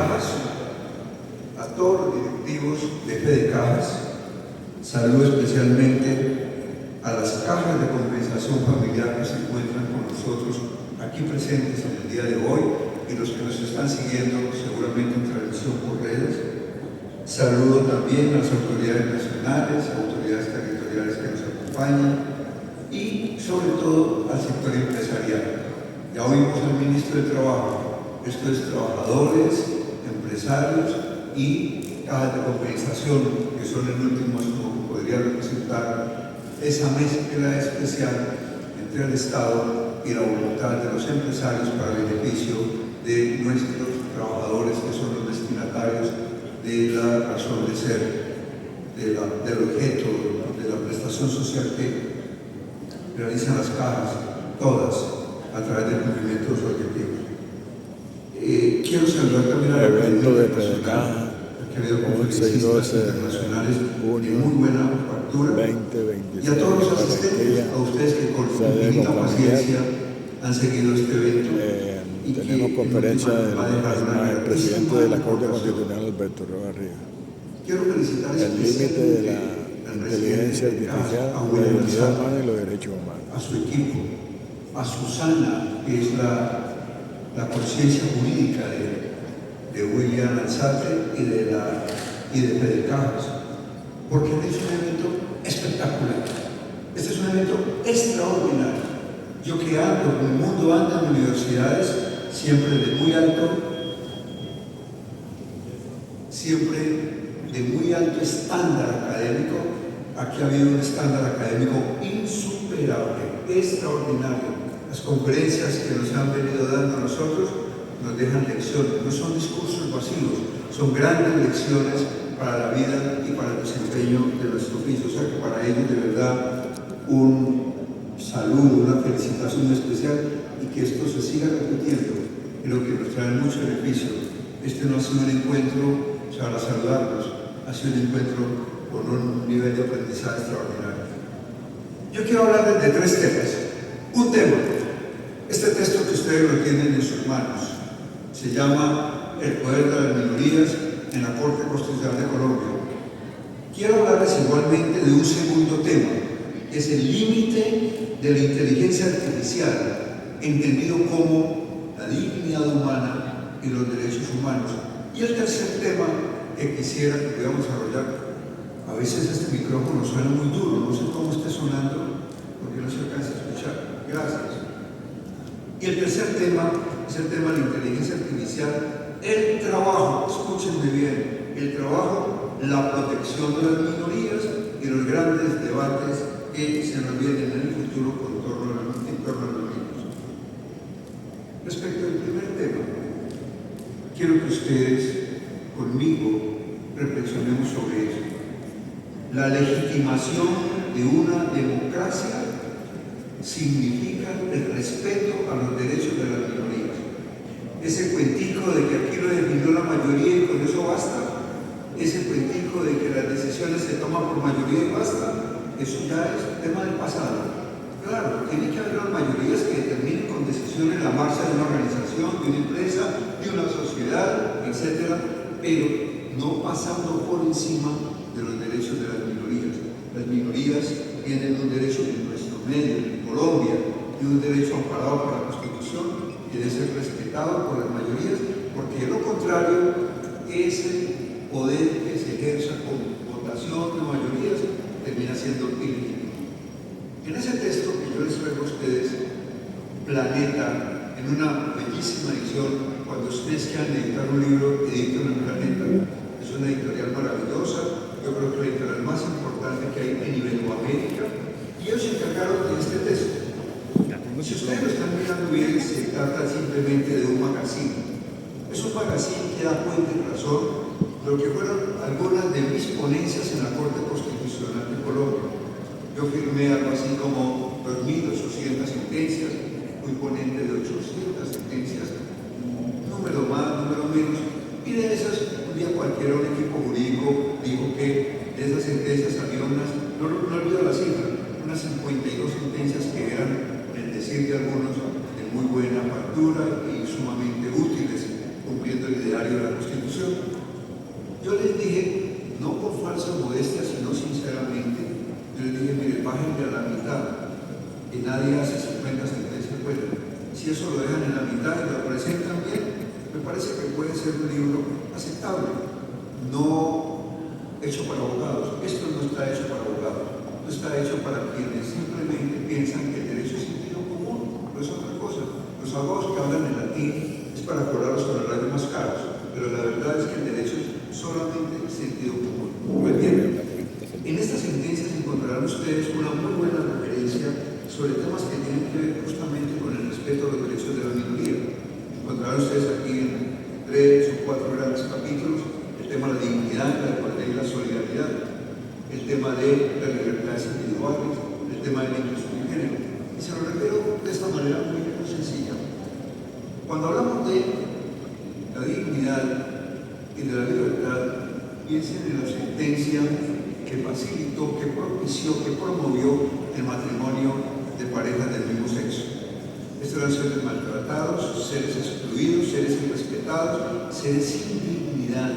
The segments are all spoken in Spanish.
Cajas, a todos los directivos de Fedecajas. Saludo especialmente a las cajas de compensación familiar que se encuentran con nosotros aquí presentes en el día de hoy y los que nos están siguiendo seguramente en transmisión por redes. Saludo también a las autoridades nacionales, autoridades territoriales que nos acompañan y sobre todo al sector empresarial. Ya oímos al ministro de Trabajo, esto es trabajadores, empresarios y cajas de compensación, que son el último como podría representar esa mezcla especial entre el Estado y la voluntad de los empresarios para el beneficio de nuestros trabajadores, que son los destinatarios de la razón de ser, del objeto de la prestación social que realizan las cajas, todas, a través del cumplimiento de sus objetivos. Quiero saludar también a la evento de Fedecajas, que ha habido conferencistas internacionales de muy buena factura, 2026, y a todos los asistentes, a ustedes que con infinita paciencia han seguido este evento. Tenemos conferencia del presidente de la Corte Constitucional, Alberto Robarría. Quiero felicitar el límite de la inteligencia artificial, la dignidad humana y los derechos humanos. A su equipo, a Susana, que es la conciencia jurídica de William Alzate y de Fedecajas, porque este es un evento espectacular. Este es un evento extraordinario. Yo que ando, el mundo anda en universidades, siempre de muy alto estándar académico. Aquí ha habido un estándar académico insuperable, extraordinario. Las conferencias que nos han venido dando a nosotros nos dejan lecciones, no son discursos vacíos, son grandes lecciones para la vida y para el desempeño de nuestro oficio. O sea que para ellos de verdad un saludo, una felicitación especial y que esto se siga repitiendo, creo que nos trae mucho beneficio. Este no ha sido un encuentro, o sea, para saludarlos, ha sido un encuentro con un nivel de aprendizaje extraordinario. Yo quiero hablar de tres temas. Un tema, este texto que ustedes lo tienen en sus manos, se llama El poder de las minorías en la Corte Constitucional de Colombia. Quiero hablarles igualmente de un segundo tema, que es el límite de la inteligencia artificial, entendido como la dignidad humana y los derechos humanos. Y el tercer tema que quisiera que pudiéramos desarrollar, a veces este micrófono suena muy duro, no sé cómo esté sonando, porque no se alcanza a escuchar. Gracias. Y el tercer tema es el tema de la inteligencia artificial, el trabajo, escúchenme bien, el trabajo, la protección de las minorías y los grandes debates que se nos vienen en el futuro en torno a los mismos. Respecto al primer tema, quiero que ustedes conmigo reflexionemos sobre eso. La legitimación de una democracia significa el respeto a los derechos de las minorías. Ese cuentico de que aquí lo definió la mayoría y con eso basta, ese cuentico de que las decisiones se toman por mayoría y basta, eso ya es tema del pasado. Claro, tiene que haber las mayorías que determinen con decisiones la marcha de una organización, de una empresa, de una sociedad, etc., pero no pasando por encima de los derechos de las minorías. Las minorías tienen un derecho en nuestro medio, en Colombia, tienen un derecho amparado por la Constitución, debe ser respetado por las mayorías, porque de lo contrario, ese poder que se ejerza con votación de mayorías termina siendo ilegítimo. En ese texto que yo les traigo a ustedes, Planeta, en una bellísima edición, cuando ustedes quieran editar un libro, editan en Planeta, es una editorial maravillosa, yo creo que la editorial más importante que hay en Iberoamérica, y ellos se encargaron de este texto. Si ustedes lo están mirando bien, se trata simplemente de un magazine. Es un magazine que da cuenta y razón de lo que fueron algunas de mis ponencias en la Corte Constitucional de Colombia. Yo firmé algo así como 2.800 sentencias, fui ponente de 800 sentencias, número más, número menos, y de esas, un día cualquiera, un equipo jurídico dijo que de esas sentencias había unas, no olvido la cifra, unas 52 sentencias que eran, en decir de algunos, de muy buena factura y sumamente útiles, cumpliendo el ideal ordenario de la Constitución. Yo les dije, no por falsa modestia, sino sinceramente, yo les dije, mire, bájenle a la mitad, y nadie hace 50 sentencias buenas. Si eso lo dejan en la mitad y lo presentan bien, me parece que puede ser un libro aceptable, no hecho para abogados. Esto no está hecho para abogados, no está hecho para quienes simplemente piensan que el derecho es sentido común, no es otra cosa. Los abogados que hablan en latín es para cobrar los honorarios más caros, pero la verdad es que el derecho es solamente sentido común. Pues bien, en estas sentencias encontrarán ustedes una muy buena referencia sobre temas que tienen que ver justamente con el respeto a los derechos de la minoría. Encontrarán ustedes aquí en 3 o 4 grandes capítulos el tema de la dignidad, la igualdad y la solidaridad, el tema de las libertades individuales, el tema de la inclusión de género. Y se lo refiero de esta manera muy sencilla. Cuando hablamos de la dignidad y de la libertad, piensen en la sentencia que facilitó, que propició, que promovió el matrimonio de parejas del mismo sexo. Estos eran seres maltratados, seres excluidos, seres irrespetados, seres sin dignidad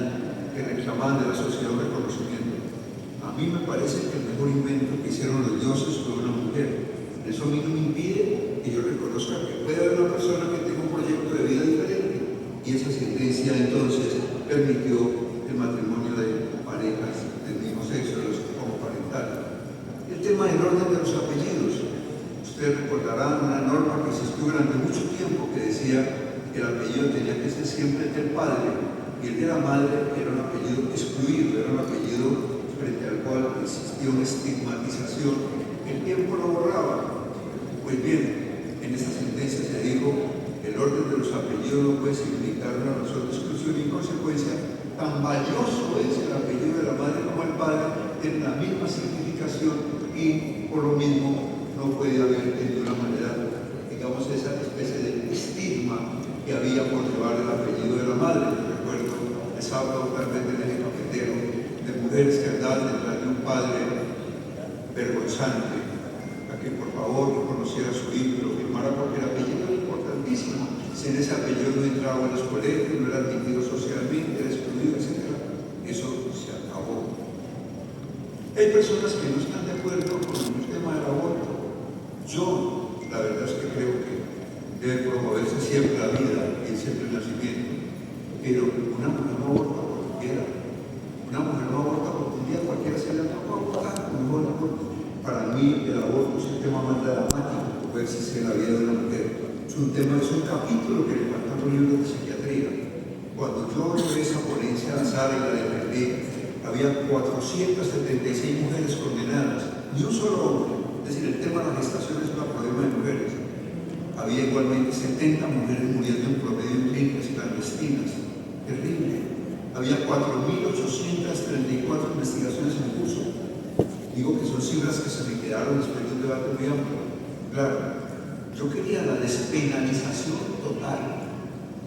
que reclamaban de la sociedad un reconocimiento. A mí me parece que el mejor invento que hicieron los dioses fue una mujer. Eso a mí no me impide que yo reconozca que puede haber una persona que tenga un proyecto de vida diferente. Y esa sentencia entonces permitió el matrimonio de parejas del mismo sexo, de los homoparentales. El tema del orden de los apellidos. Ustedes recordarán una norma que existió durante mucho tiempo que decía que el apellido tenía que ser siempre el del padre y el de la madre era un apellido excluido, era un apellido frente al cual existía una estigmatización. El tiempo lo borraba. Pues bien, en esta sentencia se dijo que el orden de los apellidos no puede significar una razón de exclusión y en consecuencia tan valioso es el apellido de la madre como el padre, tiene la misma significación y por lo mismo no puede haber de ninguna manera, digamos, esa especie de estigma que había por llevar el apellido de la madre. Yo recuerdo, les hablo tal vez en el cafetero de mujeres que andaban detrás de un padre vergonzante, a que por favor reconociera a su hijo y lo firmara porque el apellido era importantísimo. Sin ese apellido no entraba en los colegios, no era admitido socialmente, era excluido, etc. Eso se acabó. Hay personas que no están de acuerdo con el tema del aborto. Yo, la verdad es que creo que debe promoverse siempre la vida y siempre el nacimiento, pero una mujer no aborta porque quiera. Una mujer no aborta porque un día cualquiera se le toca abortar. Para mí el aborto es el tema más dramático que puede existir en la vida de una mujer. Es un capítulo que le falta a los libros de psiquiatría. Cuando yo llevé esa ponencia a Sara y la defendí, había 476 mujeres condenadas, ni un solo hombre. Es decir, el tema de la gestación es un problema de mujeres. Había igualmente 70 mujeres muriendo en promedio en clínicas clandestinas. Terrible. Había 4.834 investigaciones en curso. Digo que son cifras que se me quedaron después de un debate muy amplio. Claro, yo quería la despenalización total.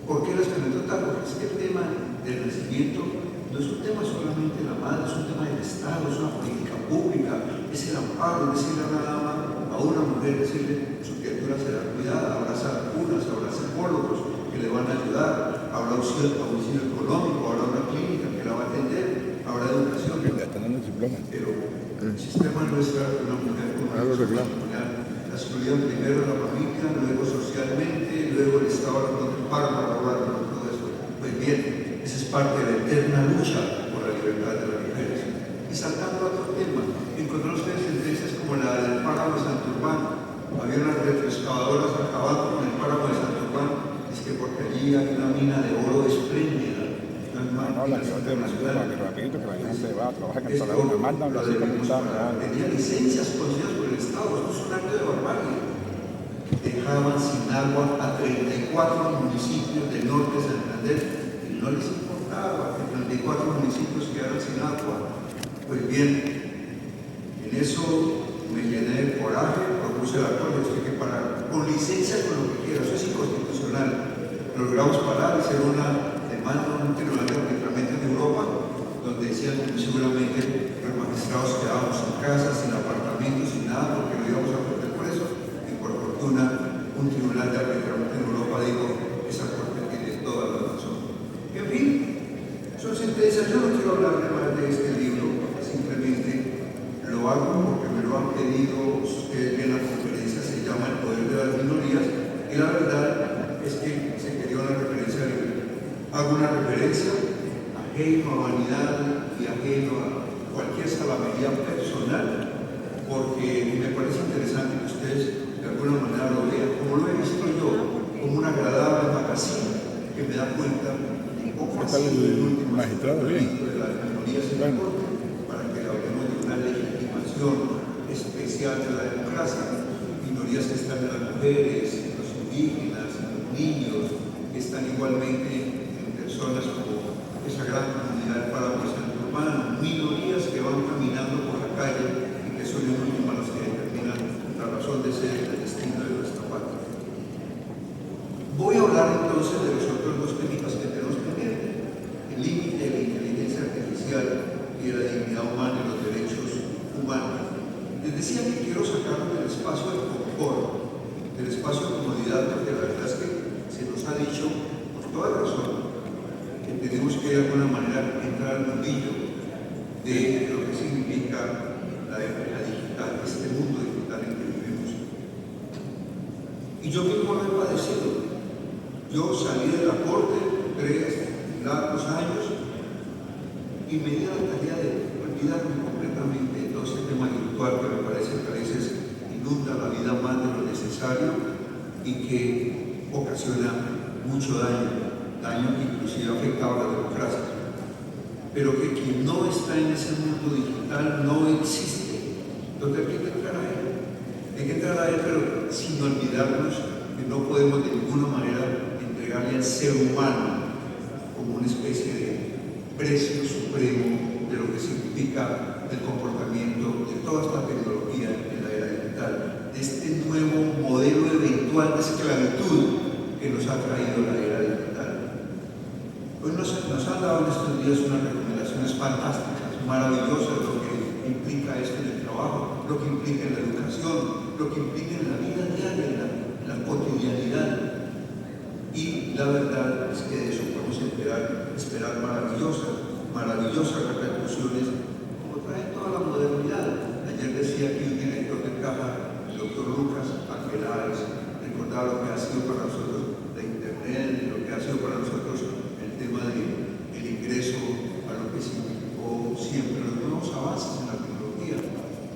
¿Por qué la despenalización total? Porque es que el tema del nacimiento no es un tema solamente de la madre, es un tema del Estado, es una política pública, es el amparo, es decirle a una dama, a una mujer, decirle su criatura será cuidada, habrá vacunas, habrá psicólogos que le van a ayudar, habrá auxilio económico, habrá una clínica que la va a atender, habrá educación. Pero el sistema no es dar una mujer con una la excluyeron primero la familia, luego socialmente, luego el Estado no te paga para robar todo eso. Pues bien, esa es parte de la eterna lucha por la libertad de las mujeres. Y saltando a otro tema, encontraron ustedes sentencias como la del páramo de Santurbán. Había unas retroexcavadoras acabando con el páramo de Santurbán, es que porque allí hay una mina de oro espléndida. Tenía licencias concedidas por el Estado, esto es un acto de barbarie. Dejaban sin agua a 34 municipios del norte de Santander y no les importaba que 34 municipios quedaran sin agua. Pues bien, en eso me llené de coraje, propuse la cosa, esto hay que parar. Con licencia, con lo que quiera, eso es inconstitucional. Logramos parar, hacer una demanda a un tribunal de arbitramiento en Europa, donde decían que seguramente los magistrados quedábamos sin casa, sin apartamentos, sin nada, porque no íbamos a perder por eso. Y por fortuna, un tribunal de arbitramiento en Europa dijo: esa corte tiene toda la razón. En fin, Excelencia, yo no quiero hablarle más de este libro, simplemente lo hago porque me lo han pedido. Ustedes ven la conferencia, se llama El Poder de las Minorías, y la verdad es que se quería una referencia bíblica. Hago una referencia ajeno a vanidad y ajeno a cualquier salamería personal, porque me parece interesante que ustedes de alguna manera lo vean, como lo he visto yo, como una agradable magazine que me da cuenta un poco ¿Qué tal el magistrado? Bien. de las minorías en la Corte, para que hablemos de una legitimación especial de la democracia. Minorías que están en las mujeres, en los indígenas, en los niños, que están igualmente en personas como esa gran comunidad del páramo santurbano, minorías que van caminando por la calle y que son en última las que determinan la razón de ser el destino de nuestra patria. Voy a hablar entonces de los otros dos temas que tenemos pendientes: el límite de la inteligencia artificial y de la dignidad humana y los derechos humanos. Les decía que quiero sacarlos del espacio de confort, del espacio de comodidad, porque la verdad es que se nos ha dicho, por toda razón, que tenemos que de alguna manera entrar al mundillo de lo que significa la época digital, este mundo digital en que vivimos. Y yo mismo lo he padecido. Yo salí de la Corte 3 largos años y me di a la tarea de olvidarme completamente de todo este tema virtual que me parece que a veces inunda la vida más de lo necesario y que ocasiona mucho daño que inclusive afecta a la democracia. Pero que quien no está en ese mundo digital no existe. Entonces hay que entrar a él. Hay que entrar a él, pero sin olvidarnos que no podemos de ninguna manera entregarle al ser humano como una especie de precio supremo de lo que significa el comportamiento de toda esta tecnología en la era digital, de este nuevo modelo eventual de esclavitud que nos ha traído la era digital. Hoy nos han dado en estos días unas recomendaciones fantásticas, maravillosas, lo que implica esto en el trabajo, lo que implica en la educación, lo que implica en la vida diaria, en la cotidianidad. Y la verdad es que de eso podemos esperar maravillosas repercusiones, como trae toda la modernidad. Ayer decía que un director de caja, el doctor Lucas Aquelares, recordaba lo que ha sido para nosotros la Internet, lo que ha sido para nosotros el tema del ingreso a lo que significó siempre los nuevos avances en la tecnología.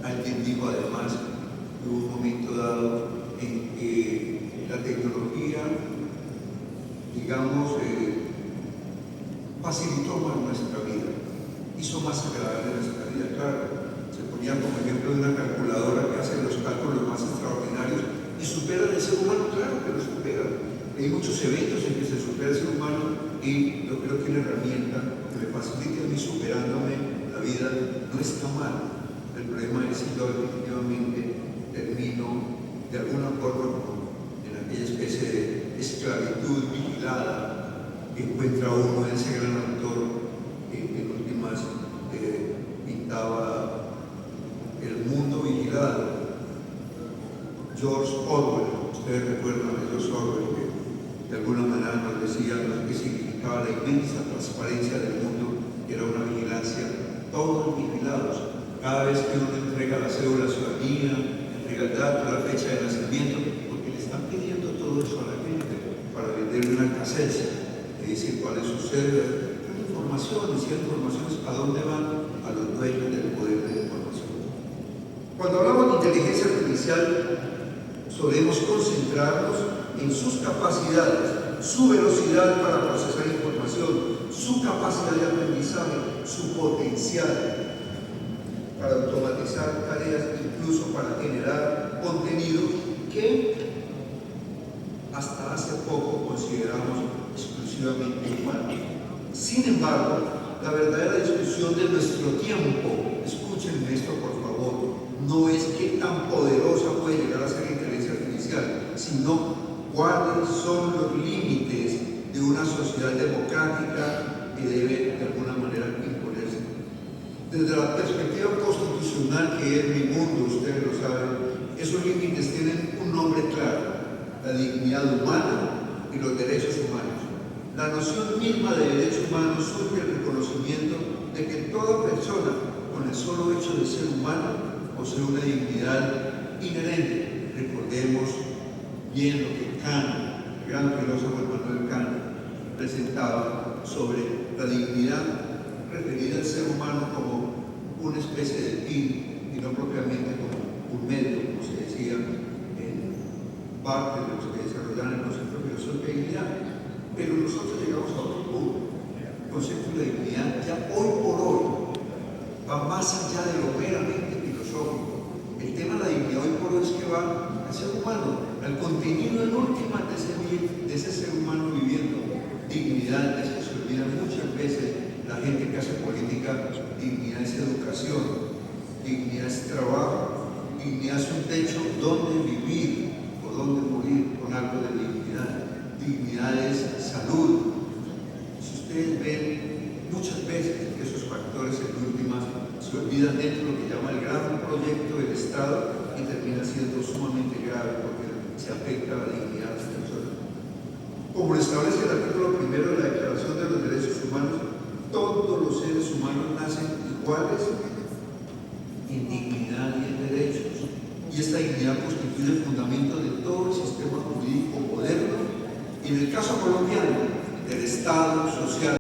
Alguien dijo además que hubo un momento dado en que la tecnología, digamos, facilitó más nuestra vida, hizo más agradable nuestra vida. Claro, se ponía como ejemplo de una calculadora que hace los cálculos más extraordinarios y supera al ser humano. Claro que lo supera. Hay muchos eventos en que se supera al ser humano y yo creo que una herramienta que me facilite a mí superándome la vida no está mal. El problema es si yo definitivamente termino de alguna forma en aquella especie de esclavitud vigilada que encuentra uno en ese gran autor que en últimas pintaba el mundo vigilado. George Orwell, ustedes recuerdan a George Orwell, que de alguna manera nos decía lo que significaba la inmensa transparencia del mundo, que era una vigilancia, todos vigilados. Cada vez que uno entrega la cédula a la ciudadanía, entrega el dato, la fecha de nacimiento, porque le están pidiendo todo eso a la gente para venderle una casencia, le dicen cuál es su cédula, hay informaciones, y hay informaciones a dónde van, a los dueños del poder de la información. Cuando hablamos de inteligencia artificial, solemos concentrarnos en sus capacidades, su velocidad para procesar información, su capacidad de aprendizaje, su potencial para automatizar tareas, incluso para generar contenido que hasta hace poco consideramos exclusivamente humano. Sin embargo, la verdadera discusión de nuestro tiempo, escúchenme esto por favor, no es qué tan poderosa puede llegar a ser la inteligencia artificial, sino cuáles son los límites de una sociedad democrática que debe de alguna manera imponerse. Desde la perspectiva constitucional que es mi mundo, ustedes lo saben, esos límites tienen un nombre claro: la dignidad humana y los derechos humanos. la noción misma de derecho humano surge el reconocimiento de que toda persona, con el solo hecho de ser humano, posee una dignidad inherente. Recordemos bien lo que Kant, el gran filósofo Immanuel Kant, presentaba sobre la dignidad referida al ser humano como una especie de fin y no propiamente como un medio, como se decía en parte de los que desarrollaron el concepto de filosofía de dignidad. Pero nosotros llegamos a otro punto. El concepto de dignidad ya hoy por hoy va más allá de lo meramente filosófico. El tema de la dignidad hoy por hoy es que va al ser humano, al contenido en última de ese ser humano viviendo. Dignidad es que se olvida muchas veces la gente que hace política. Dignidad es educación, dignidad es trabajo, dignidad es un techo donde vivir o donde morir con algo de dignidad. Dignidad es salud. Si ustedes ven muchas veces que esos factores en últimas se olvidan dentro de lo que llama el gran proyecto del Estado y termina siendo sumamente grave porque se afecta a la dignidad de las personas. Como lo establece el artículo 1 de la Declaración de los Derechos Humanos, todos los seres humanos nacen iguales en dignidad y en derechos. Y esta dignidad constituye el fundamento de todo el sistema jurídico moderno y en el caso colombiano, del Estado social.